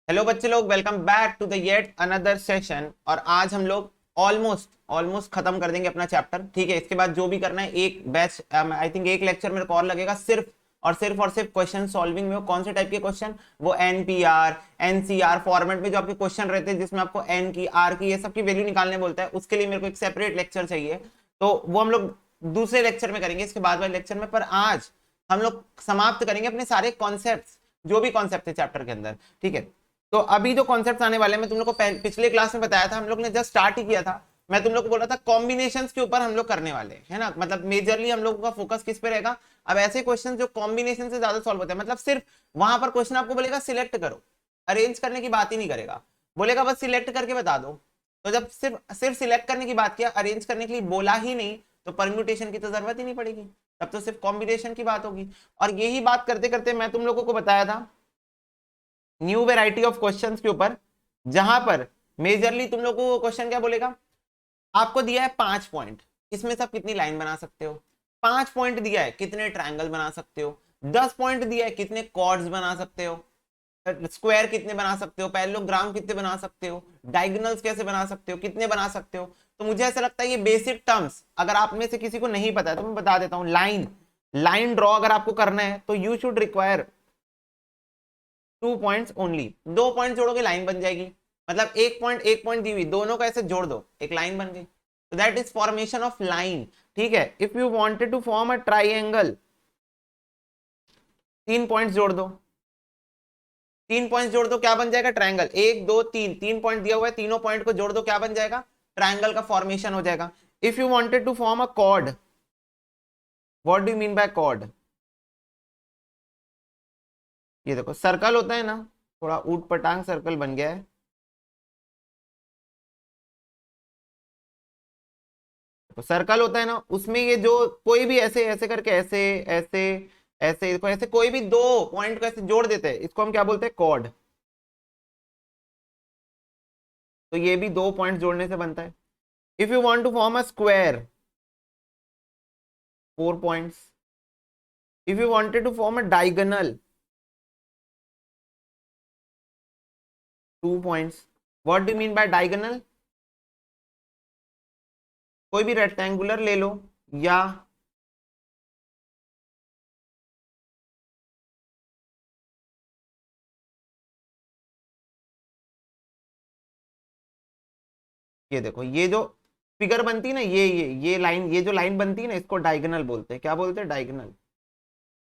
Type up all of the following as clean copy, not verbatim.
Hello बच्चे लोग, welcome back to the yet another session. और आज हम लोग ऑलमोस्ट ऑलमोस्ट खत्म कर देंगे अपना चैप्टर। ठीक है, इसके बाद जो भी करना है एक बैच, आई थिंक एक लेक्चर मेरे को और लगेगा सिर्फ और सिर्फ क्वेश्चन सॉल्विंग में। कौन से टाइप के क्वेश्चन? वो एनपीआर एनसीआर फॉर्मेट में जो आपके क्वेश्चन रहते हैं, जिसमें आपको एन की आर की ये सब की वैल्यू निकालने बोलता है, उसके लिए मेरे को एक सेपरेट लेक्चर चाहिए। तो वो हम लोग दूसरे लेक्चर में करेंगे, इसके बाद वाले लेक्चर में। पर आज हम लोग समाप्त करेंगे अपने सारे कॉन्सेप्ट, जो भी कॉन्सेप्ट है चैप्टर के अंदर। ठीक है, तो अभी जो कॉन्सेप्ट्स आने वाले हैं, मैं तुम लोग को पिछले क्लास में बताया था, हम लोग ने जस्ट स्टार्ट ही किया था। मैं तुम लोग को बोल रहा था कॉम्बिनेशंस के ऊपर हम लोग करने वाले हैं ना, मतलब मेजरली हम लोगों का फोकस किस पे रहेगा। अब ऐसे क्वेश्चन जो कॉम्बिनेशन से ज्यादा सॉल्व होते हैं, मतलब सिर्फ वहां पर क्वेश्चन आपको बोलेगा सिलेक्ट करो, अरेंज करने की बात ही नहीं करेगा, बोलेगा बस सिलेक्ट करके बता दो। तो जब सिर्फ सिर्फ सिलेक्ट करने की बात किया, अरेंज करने के लिए बोला ही नहीं, तो परम्यूटेशन की तो जरूरत ही नहीं पड़ेगी, तब तो सिर्फ कॉम्बिनेशन की बात होगी। और यही बात करते करते मैं तुम लोगों को बताया था न्यू वेराइटी ऑफ क्वेश्चंस के ऊपर, जहां पर मेजरली तुम लोगों को क्वेश्चन क्या बोलेगा। आपको दिया है 5 पॉइंट, इसमें से आप कितनी लाइन बना सकते हो। 5 पॉइंट दिया है, कितने ट्रायंगल बना सकते हो। 10 पॉइंट दिया है, कितने कॉर्ड्स बना सकते हो, स्क्वायर कितने बना सकते हो, पैरेललोग्राम कितने बना सकते हो, डायगोनल्स कैसे बना सकते हो, कितने बना सकते हो। तो मुझे ऐसा लगता है ये बेसिक टर्म्स अगर आप में से किसी को नहीं पता है तो मैं बता देता हूं। लाइन लाइन ड्रॉ अगर आपको करना है तो you should require 2 points only. 2 point जोड़ोगे लाइन बन जाएगी, मतलब एक पॉइंट दी हुई, दोनों का ऐसे जोड़ दो, एक लाइन बन गई। तो that is formation of line. ठीक है, if you wanted to form a triangle, 3 points जोड़ दो। 3 पॉइंट्स जोड़ दो, क्या बन जाएगा? ट्रायंगल। एक दो तीन, 3 पॉइंट दिया हुआ है, तीनों पॉइंट को जोड़ दो, क्या बन जाएगा? ट्रायंगल का फॉर्मेशन हो जाएगा। If you wanted to form a chord, what do you mean by chord? ये देखो सर्कल होता है ना, थोड़ा ऊट पटांग सर्कल बन गया है। तो सर्कल होता है ना, उसमें ये जो कोई भी ऐसे ऐसे करके ऐसे ऐसे ऐसे इसको ऐसे कोई भी 2 पॉइंट को ऐसे जोड़ देते हैं, इसको हम क्या बोलते हैं? कॉर्ड। तो ये भी 2 पॉइंट जोड़ने से बनता है। If you want to form a square, 4 points. If you wanted to form a diagonal, 2 points. What do mean by diagonal? कोई भी रेक्टेंगुलर ले लो, या ये देखो ये जो फिगर बनती है ना, ये लाइन, ये जो लाइन बनती है ना, इसको डायगोनल बोलते हैं। क्या बोलते हैं? डायगोनल,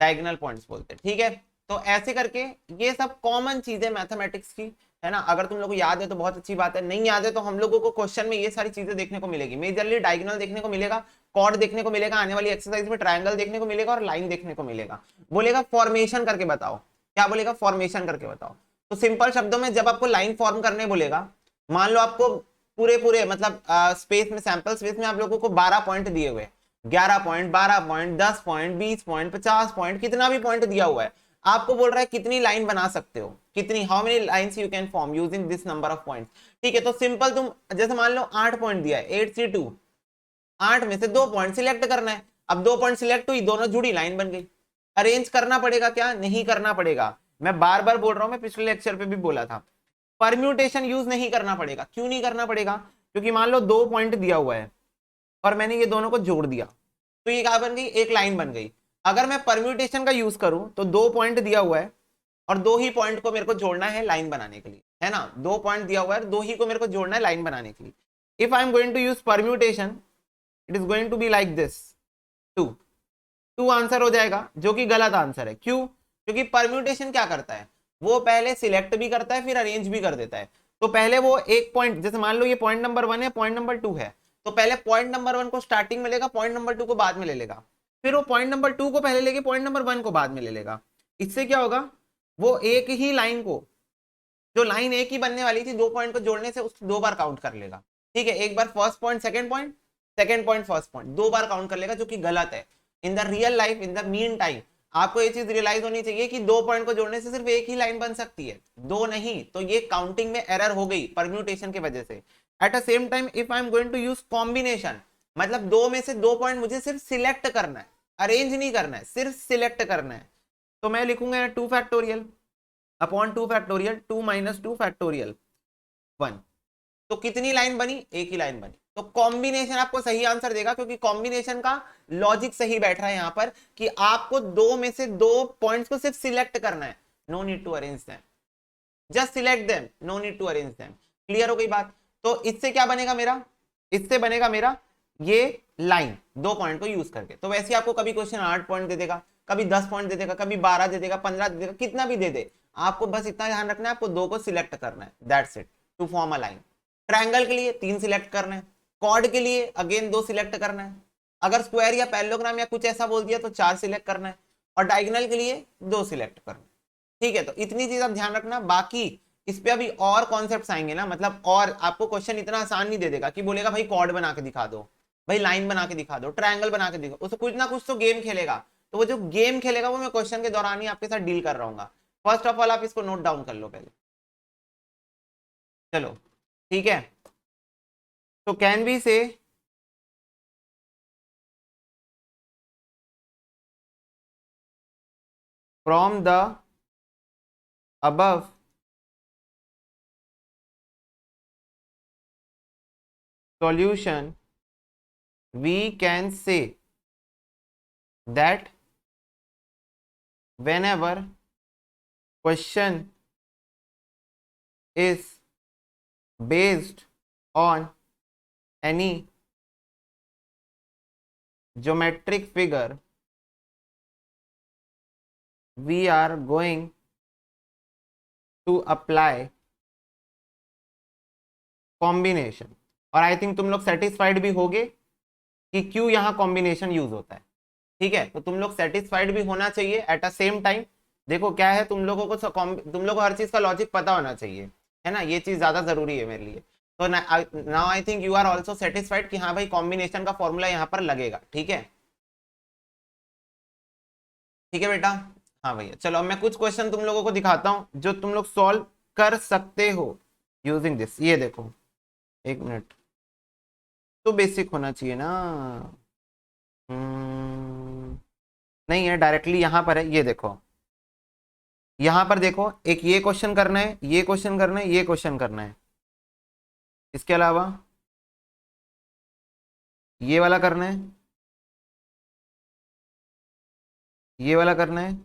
डायगोनल पॉइंट्स बोलते हैं। ठीक है, तो ऐसे करके ये सब कॉमन चीजें मैथमेटिक्स की है ना। अगर तुम लोग को याद है तो बहुत अच्छी बात है, नहीं याद है तो हम लोगों को क्वेश्चन में ये सारी चीजें देखने को मिलेगी। मेजरली डायगोनल देखने को मिलेगा, कॉर्ड देखने को मिलेगा, आने वाली एक्सरसाइज में ट्रायंगल देखने को मिलेगा और लाइन देखने को मिलेगा। बोलेगा फॉर्मेशन करके बताओ। क्या बोलेगा? फॉर्मेशन करके बताओ। तो सिंपल शब्दों में जब आपको लाइन फॉर्म करने बोलेगा, मान लो आपको पूरे पूरे मतलब स्पेस में, सैंपल स्पेस में आप लोगों को 12 पॉइंट दिए हुए, 11 point, 12 point, 10 point, 20 point, 50 point, कितना भी पॉइंट दिया हुआ है, आपको बोल रहा है कितनी लाइन बना सकते हो, कितनी, how many lines you can form using this number of points. ठीक है, तो सिंपल तुम जैसे मान लो 8 पॉइंट दिया है, 8 से 2, 8 में से 2 पॉइंट सिलेक्ट करना है। अब 2 पॉइंट सिलेक्ट हुई, दोनों जुड़ी, लाइन बन गई। अरेंज करना पड़ेगा क्या? नहीं करना पड़ेगा। मैं बार बार बोल रहा हूं, मैं पिछले लेक्चर पे भी बोला था, परम्यूटेशन यूज नहीं करना पड़ेगा। क्यों नहीं करना पड़ेगा? क्योंकि मान लो 2 पॉइंट दिया हुआ है और मैंने ये दोनों को जोड़ दिया, तो ये क्या बन गई? एक लाइन बन गई। अगर मैं परम्यूटेशन का यूज करूं तो 2 पॉइंट दिया हुआ है और 2 ही पॉइंट को मेरे को जोड़ना है लाइन बनाने के लिए, है ना। 2 पॉइंट दिया हुआ है, 2 ही को मेरे को जोड़ना है लाइन बनाने के लिए। If I am going to use permutation, it is going to be like this, two. Two answer हो जाएगा, जो कि गलत आंसर है। क्यों? क्योंकि परम्यूटेशन क्या करता है, वो पहले सिलेक्ट भी करता है फिर अरेंज भी कर देता है। तो पहले वो एक पॉइंट, जैसे मान लो ये पॉइंट नंबर 1 है, पॉइंट नंबर 2 है, तो पहले पॉइंट नंबर 1 को स्टार्टिंग में लेगा, पॉइंट नंबर 2 को बाद में ले लेगा, फिर वो पॉइंट नंबर 2 को पहले लेके पॉइंट नंबर 1 को बाद में ले लेगा। इससे क्या होगा, वो एक ही लाइन को, जो लाइन एक ही बनने वाली थी, 2 पॉइंट को जोड़ने से उसको 2 बार काउंट कर लेगा। ठीक है, एक बार first point second point, second point first point, 2 बार काउंट कर लेगा, जो कि गलत है। In the real life, in the meantime, आपको ये चीज रियलाइज होनी चाहिए कि 2 पॉइंट को जोड़ने से सिर्फ एक ही लाइन बन सकती है, दो नहीं। तो ये काउंटिंग में एरर हो गई परम्यूटेशन की वजह से। At the same time if I am going to use combination, मतलब 2 में से 2 पॉइंट मुझे सिर्फ सिलेक्ट करना है, अरेंज नहीं करना है, सिर्फ सिलेक्ट करना है। तो मैं लिखूंगा 2 factorial. Upon 2 factorial 2 minus 2 factorial 1। तो कितनी लाइन बनी? एक ही लाइन बनी। तो कॉम्बिनेशन आपको सही आंसर देगा, क्योंकि कॉम्बिनेशन का लॉजिक सही बैठ रहा है यहां पर कि आपको दो में से दो पॉइंट्स को सिर्फ सिलेक्ट करना है, no need to arrange them, just select them, no need to arrange them. Clear हो गई बात? तो इससे क्या बनेगा मेरा? इससे बनेगा मेरा ये लाइन दो पॉइंट को यूज करके। तो वैसे आपको कभी क्वेश्चन 8 पॉइंट दे देगा, कभी 10 पॉइंट दे देगा, कभी 12 दे देगा, 15 दे देगा, कितना भी दे दे, आपको बस इतना ध्यान रखना है, आपको दो को सिलेक्ट करना है, that's it, to form a line. Triangle के लिए 3 सिलेक्ट करना है, कॉर्ड के लिए अगेन 2 सिलेक्ट करना है, अगर स्क्वायर या पैरेललोग्राम या कुछ ऐसा बोल दिया तो 4 सिलेक्ट करना है, और डायगोनल के लिए 2 सिलेक्ट करना है। ठीक है, तो इतनी चीज आप ध्यान रखना। बाकी इस पे अभी और कॉन्सेप्ट्स आएंगे ना, मतलब और आपको क्वेश्चन इतना आसान नहीं दे देगा कि बोलेगा भाई कॉर्ड बना के दिखा दो, भाई लाइन बना के दिखा दो, ट्रायंगल बना के दिखा, उसको कुछ ना कुछ तो गेम खेलेगा। तो वो जो गेम खेलेगा वो मैं क्वेश्चन के दौरान ही आपके साथ डील कर रहा हूँ। फर्स्ट ऑफ ऑल आप इसको नोट डाउन कर लो पहले। चलो ठीक है, तो कैन वी से from the above solution we can say that whenever question is based on any geometric figure we are going to apply combination. और आई थिंक तुम लोग सेटिस्फाइड भी होगे कि क्यों यहाँ कॉम्बिनेशन यूज होता है। ठीक है, तो तुम लोग सेटिस्फाइड भी होना चाहिए एट अ सेम टाइम। देखो क्या है, तुम लोगों को हर चीज का लॉजिक पता होना चाहिए, है ना, ये चीज ज्यादा जरूरी है मेरे लिए। तो now I think you are also satisfied कि हाँ भाई कॉम्बिनेशन का फॉर्मूला यहाँ पर लगेगा। ठीक है, ठीक है बेटा। हाँ भैया, चलो अब मैं कुछ क्वेश्चन तुम लोगों को दिखाता हूँ जो तुम लोग सॉल्व कर सकते हो यूजिंग दिस। ये देखो, एक मिनट, तो बेसिक होना चाहिए ना। नहीं है, डायरेक्टली यहां पर है, ये देखो, यहां पर देखो, एक ये क्वेश्चन करना है, ये क्वेश्चन करना है, ये क्वेश्चन करना है, इसके अलावा ये वाला करना है, ये वाला करना है,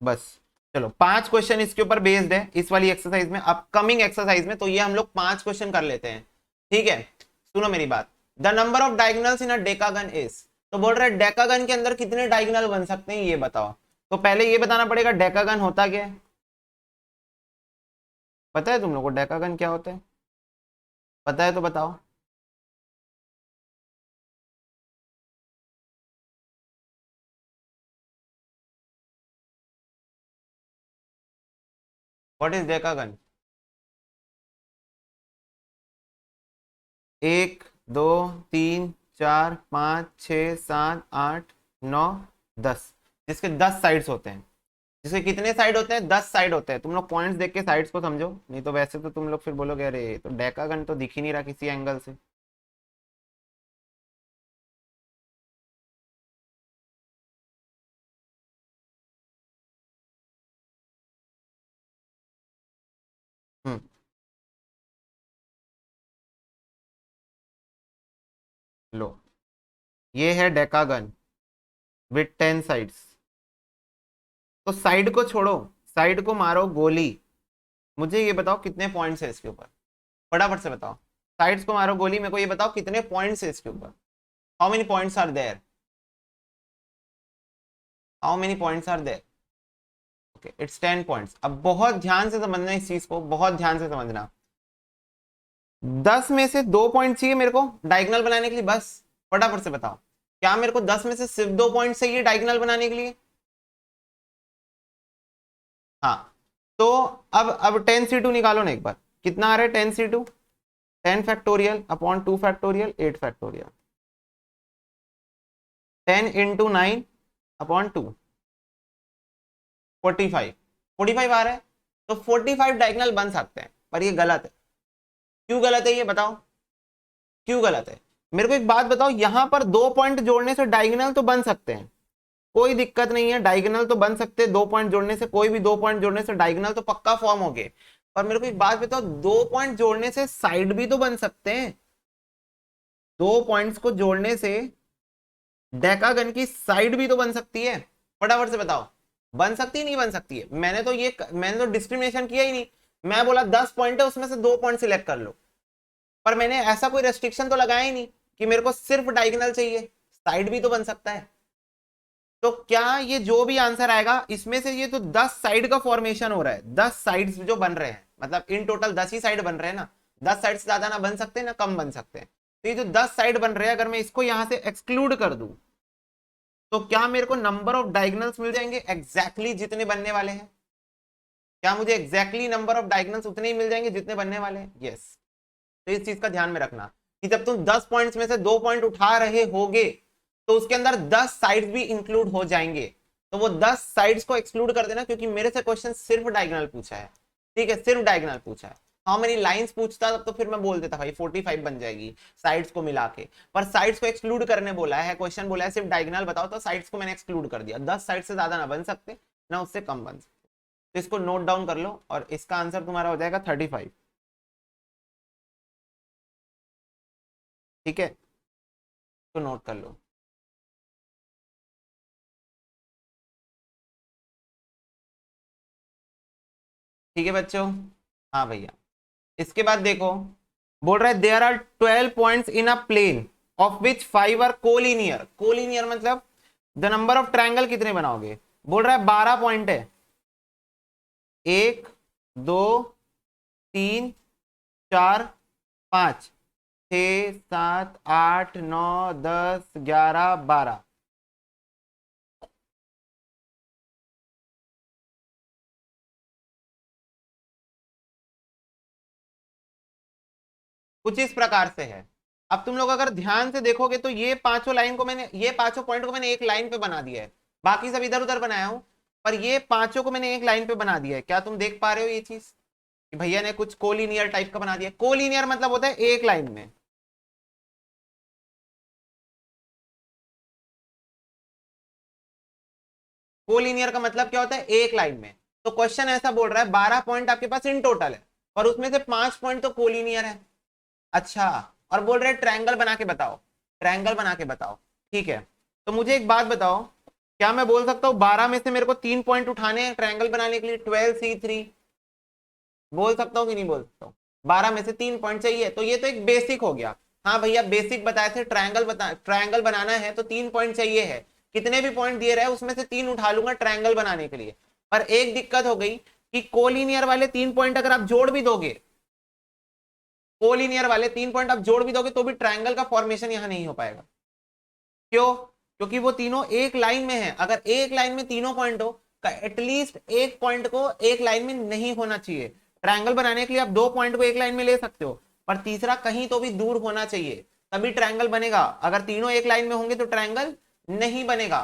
बस। चलो 5 क्वेश्चन इसके ऊपर बेस्ड है इस वाली एक्सरसाइज में, अपकमिंग एक्सरसाइज में। तो ये हम लोग 5 क्वेश्चन कर लेते हैं। ठीक है, सुनो मेरी बात। The number of diagonals in a decagon is, तो बोल रहे डेकागन के अंदर कितने डायगोनल बन सकते हैं ये बताओ। तो पहले ये बताना पड़ेगा डेकागन होता क्या है। पता है तुम लोग को डेकागन क्या होता है? पता है तो बताओ। What is decagon? 1 2 3 4 5 6 7 8 9 10, जिसके 10 साइड्स होते हैं। जिसके कितने साइड होते हैं? 10 साइड होते हैं। तुम लोग पॉइंट्स देख के साइड्स को समझो, नहीं तो वैसे तो तुम लोग फिर बोलोगे अरे तो डेकागन तो दिख ही नहीं रहा किसी एंगल से। हम्म, लो, ये है डेकागन विथ 10 साइड्स। तो साइड को छोड़ो, साइड को मारो गोली। मुझे ये बताओ कितने पॉइंट्स है इसके ऊपर, फटाफट से बताओ। साइड्स को मारो गोली, मेरे को ये बताओ कितने पॉइंट्स है इसके ऊपर। How many points are there? How many points are there? Okay, it's 10 points. अब बहुत ध्यान से समझना इस चीज को, बहुत ध्यान से समझना। 10 में से 2 पॉइंट चाहिए मेरे को डायगोनल बनाने के लिए, बस। फटाफट से बताओ, क्या मेरे को 10 में से सिर्फ 2 पॉइंट चाहिए डायगोनल बनाने के लिए? हाँ, तो अब 10 C2 निकालो ना एक बार। कितना आ रहा है 10 C2? 10 factorial upon 2 factorial 8 factorial. 10 into 9 upon 2 45। 45 आ रहा है, तो 45 डायगोनल बन सकते हैं, पर ये गलत है। क्यों गलत है ये बताओ, क्यों गलत है? मेरे को एक बात बताओ, यहां पर 2 पॉइंट जोड़ने से डायगोनल तो बन सकते हैं, कोई दिक्कत नहीं है, डायगोनल तो बन सकते हैं 2 पॉइंट जोड़ने से, कोई भी 2 पॉइंट जोड़ने से डायगोनल तो पक्का फॉर्म हो गए। पर मेरे को एक बात बताओ, 2 पॉइंट जोड़ने से साइड भी तो बन सकते हैं, 2 पॉइंट्स को जोड़ने से डेकागन की साइड भी तो बन सकती है। फटाफट से बताओ, बन सकती है नहीं बन सकती है? मैंने तो डिस्क्रिमिनेशन किया ही नहीं, मैं बोला 10 पॉइंट है उसमें से 2 पॉइंट सिलेक्ट कर लो, पर मैंने ऐसा कोई रेस्ट्रिक्शन तो लगाया ही नहीं कि मेरे को सिर्फ डायगोनल चाहिए, साइड भी तो बन सकता है। तो क्या ये जो भी आंसर आएगा इसमें से, ये तो 10 साइड का फॉर्मेशन हो रहा है, 10 साइड्स जो बन रहे हैं, मतलब इन टोटल 10 ही साइड बन रहे हैं ना, 10 साइड से ज्यादा ना बन सकते ना कम बन सकते हैं। तो ये जो 10 साइड बन रहे हैं, अगर मैं इसको यहां से एक्सक्लूड कर दूं, तो क्या मेरे को नंबर ऑफ डायगोनल्स मिल जाएंगे एग्जैक्टली जितने बनने वाले हैं? क्या मुझे एग्जैक्टली नंबर ऑफ डायगोनल्स उतने ही मिल जाएंगे जितने बनने वाले हैं? यस। तो इस चीज का ध्यान में रखना कि जब तुम 10 पॉइंट्स में से 2 पॉइंट उठा रहे होगे, तो उसके अंदर 10 साइड्स भी इंक्लूड हो जाएंगे। तो वो 10 साइड्स को एक्सक्लूड कर देना, क्योंकि मेरे से क्वेश्चन सिर्फ डायगोनल पूछा है। ठीक है, सिर्फ डायगोनल पूछा है। हाउ मेनी लाइंस पूछता तब तो फिर मैं बोल देता भाई 45 बन जाएगी साइड्स को मिला के, पर साइड्स को एक्सक्लूड करने बोला है, क्वेश्चन बोला है सिर्फ डायगोनल बताओ, तो साइड्स को मैंने एक्सक्लूड कर दिया। 10 साइड से ज्यादा ना बन सकते, ना उससे कम बन सकते। तो इसको नोट डाउन कर लो, और इसका आंसर तुम्हारा हो जाएगा 35। ठीक है, तो नोट कर लो। ठीक है बच्चों, हाँ भैया। इसके बाद देखो, बोल रहा है there are 12 points in a plane of which 5 are collinear. Collinear मतलब द नंबर ऑफ ट्रायंगल कितने बनाओगे? बोल रहा है 12 पॉइंट है, 1 2 3 4 5 6 7 8 9 10 11 12। कुछ इस प्रकार से है। अब तुम लोग अगर ध्यान से देखोगे तो ये पांचों पॉइंट को मैंने एक लाइन पे बना दिया है, बाकी सब इधर उधर बनाया हूं, पर ये पांचों को मैंने एक लाइन पे बना दिया है। क्या तुम देख पा रहे हो ये चीज कि भैया ने कुछ कोलिनियर टाइप का बना दिया? कोलिनियर मतलब होता है एक लाइन में। कोलिनियर का मतलब क्या होता है? एक लाइन में। तो क्वेश्चन ऐसा बोल रहा है 12 पॉइंट आपके पास इन टोटल है, पर उसमें से 5 पॉइंट तो कोलिनियर है। अच्छा, और बोल रहे ट्रायंगल बना के बताओ, ट्रायंगल बना के बताओ। ठीक है, तो मुझे एक बात बताओ, क्या मैं बोल सकता हूँ 12 में से मेरे को 3 पॉइंट उठाने हैं ट्रायंगल बनाने के लिए? 12C3 बोल सकता हूँ कि नहीं बोल सकता हूँ? 12 में से 3 पॉइंट चाहिए, तो ये तो एक बेसिक हो गया। हाँ भैया, बेसिक बताए थे, ट्रायंगल बनाना है तो 3 पॉइंट चाहिए है। कितने भी पॉइंट दिए रहे उसमें से 3 उठा लूंगा ट्रायंगल बनाने के लिए। पर एक दिक्कत हो गई कि कोलिनियर वाले 3 पॉइंट अगर आप जोड़ भी दोगे, कोलिनियर वाले 3 पॉइंट आप जोड़ भी दोगे तो भी ट्रायंगल का फॉर्मेशन यहां नहीं हो पाएगा। क्यों? क्योंकि वो तीनों एक लाइन में है। अगर एक लाइन में तीनों पॉइंट हो, एटलीस्ट एक पॉइंट को एक लाइन में नहीं होना चाहिए। ट्रायंगल बनाने के लिए आप 2 पॉइंट को एक लाइन में ले सकते हो, पर तीसरा कहीं तो भी दूर होना चाहिए, तभी ट्रायंगल बनेगा। अगर तीनों एक लाइन में होंगे तो ट्रायंगल नहीं बनेगा।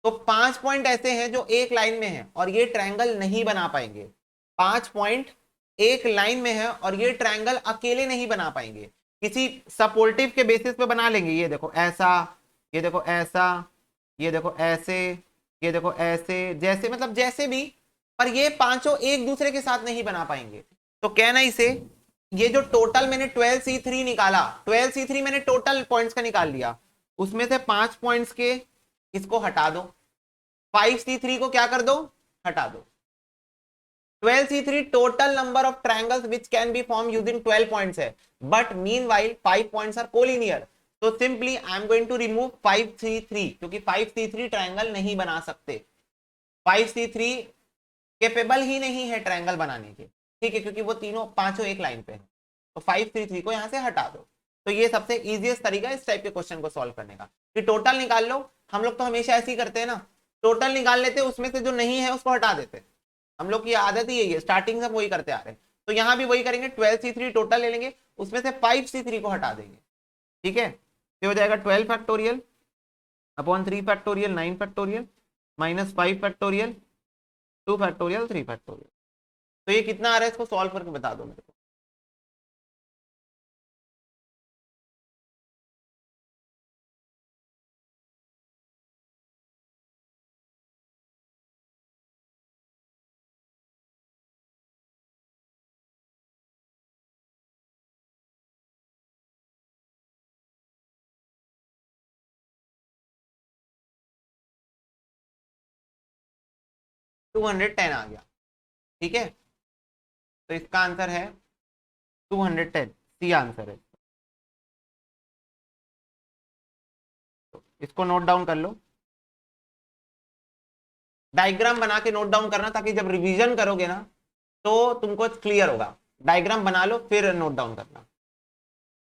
तो 5 पॉइंट ऐसे हैं जो एक लाइन में है और ये ट्रायंगल नहीं बना पाएंगे। 5 पॉइंट एक लाइन में है और ये ट्रायंगल अकेले नहीं बना पाएंगे, किसी सपोर्टिव के बेसिस पे बना लेंगे। ये देखो ऐसा, ये देखो ऐसा, ये देखो ऐसे, ये देखो ऐसे, जैसे मतलब जैसे भी, पर ये पांचों एक दूसरे के साथ नहीं बना पाएंगे। तो कहना इसे, ये जो टोटल मैंने 12C3 निकाला, 12C3 मैंने टोटल पॉइंट्स का निकाल लिया, उसमें से 5 पॉइंट्स के इसको हटा दो, 5C3 को क्या कर दो? हटा दो। 12C3 total number of triangles which can be form using 12 points है, but meanwhile 5 points are collinear. तो simply I am going to remove 5C3, क्योंकि 5C3 ट्रायंगल नहीं बना सकते। 5C3 केपेबल ही नहीं है ट्रायंगल बनाने के। ठीक है, क्योंकि वो तीनों पांचों एक लाइन पे है। तो 5C3 को यहां से हटा दो। तो ये सबसे इजीएस्ट तरीका है इस टाइप के क्वेश्चन को सॉल्व करने का, कि टोटल निकाल लो। हम लोग तो हमेशा ऐसे ही करते हैं ना, टोटल निकाल लेते, उसमें से जो नहीं है उसको हटा देते। हम लोग की आदत ही यही है, स्टार्टिंग से वही करते आ रहे हैं। तो यहां भी वही करेंगे, 12C3 टोटल ले लेंगे, उसमें से 5C3 को हटा देंगे। ठीक है, तो हो जाएगा 12 factorial upon 3 factorial 9 factorial minus 5 factorial 2 factorial 3 factorial. तो ये कितना आ रहा है इसको सॉल्व करके बता दो मेरे को। 210 आ गया। ठीक है, तो इसका आंसर है 210, सी आंसर है। तो इसको नोट डाउन कर लो, डायग्राम बना के नोट डाउन करना, ताकि जब रिवीजन करोगे ना तो तुमको क्लियर होगा। डायग्राम बना लो फिर नोट डाउन करना।